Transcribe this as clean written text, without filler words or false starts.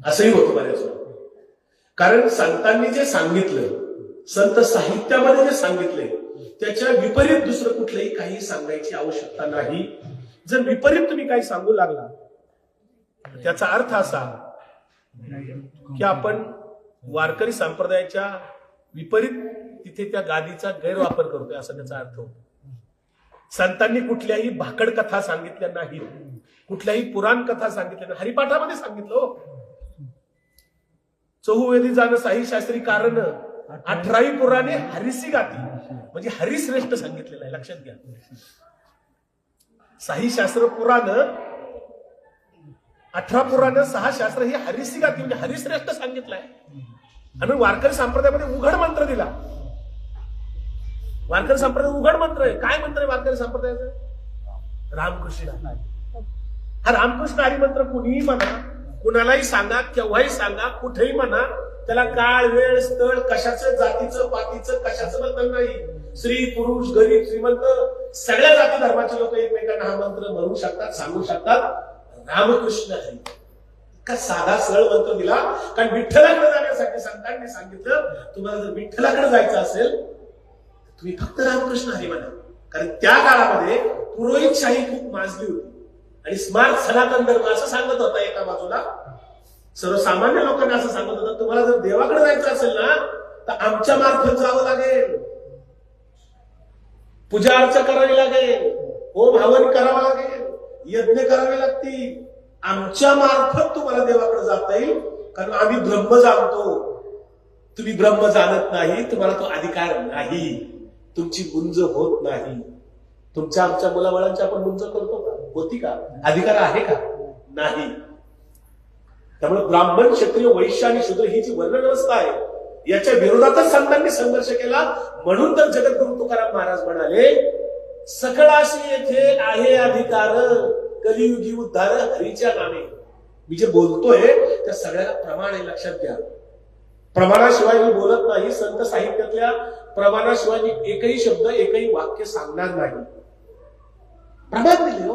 असंही होतं बऱ्याच वेळा. कारण संतांनी जे सांगितलं, संत साहित्यामध्ये जे सांगितले त्याच्या विपरीत दुसरं कुठलंही काही सांगायची आवश्यकता नाही. जर विपरीत तुम्ही काही सांगू लागला त्याचा अर्थ असा की आपण वारकरी संप्रदायाच्या विपरीत तिथे त्या गादीचा गैरवापर करतोय असा त्याचा अर्थ होतो. संतांनी कुठल्याही भाकड कथा सांगितल्या नाहीत, कुठल्याही पुराण कथा सांगितल्या नाही. हरिपाठामध्ये सांगितलं चहुवेदी जाणं साही शास्त्री कारण 18 पुराणे हरिसी गाती, म्हणजे हरिश्रेष्ठ सांगितलेलं आहे. लक्षात घ्या, साही शास्त्र पुराण 18 पुराण 6 शास्त्र ही हरिसी गाती म्हणजे हरिश्रेष्ठ सांगितलं आहे. आणि वारकरी संप्रदायामध्ये उघड मंत्र दिला. वारकरी संप्रदाय उघड मंत्र आहे. काय मंत्र आहे वारकरी संप्रदायाचं? रामकृष्ण. हा रामकृष्ण हरी मंत्र कुणीही म्हणा, कुणालाही सांगा, केव्हाही सांगा, कुठेही म्हणा, त्याला काळ वेळ स्थळ कशाचं जातीचं पातीचं कशाचं बंधन नाही. स्त्री पुरुष गरीब श्रीमंत सगळ्या जाती धर्माचे लोक एकमेकांना हा मंत्र म्हणू शकतात, सांगू शकतात. रामकृष्ण हरी का साधा सरळ मंत्र दिला. कारण विठ्ठलाकडे जाण्यासाठी संतांनी सांगितलं तुम्हाला जर विठ्ठलाकडे जायचं असेल तुम्ही फक्त रामकृष्ण हरी म्हणा. कारण त्या काळामध्ये पुरोहितशाही खूप माजली होती आणि स्मार्ट सनातन धर्म असं सांगत होता एका बाजूला, सर्वसामान्य लोकांना असं सांगत होता तुम्हाला जर देवाकडे जायचं असेल ना तर आमच्या मार्फत जावं लागेल, पूजा अर्चा करावी लागेल, होम हवन करावं लागेल, यज्ञ करावे लागतील, आमच्या मार्फत तुम्हाला देवाकडे जाता येईल. कारण आम्ही ब्रह्म जाणतो, तुम्ही ब्रह्म जाणत नाही, तुम्हाला तो अधिकार नाही, तुमची गुंज होत नाही. तुमच्या आमच्या मुलाबाळांची आपण गुंज करतो का? होती का? अधिकार आहे का? नाही. त्यामुळे ब्राह्मण क्षत्रिय वैश्य आणि शूद्र ही जी वर्णव्यवस्था आहे याच्या विरोधातच संतांनी संघर्ष केला. म्हणून तर जगद्गुरु तुकाराम महाराज म्हणाले सकळाशी येथे आहे अधिकार, कलियुगी उद्धार हरीच्या नामे. मी जे बोलतोय त्या सगळ्याला प्रमाण आहे, लक्षात घ्या. प्रमाणाशिवाय मी बोलत नाही. संत साहित्यातल्या प्रमाणाशिवाय मी एकही शब्द एकही वाक्य सांगणार नाही. प्रमाण दिले हो.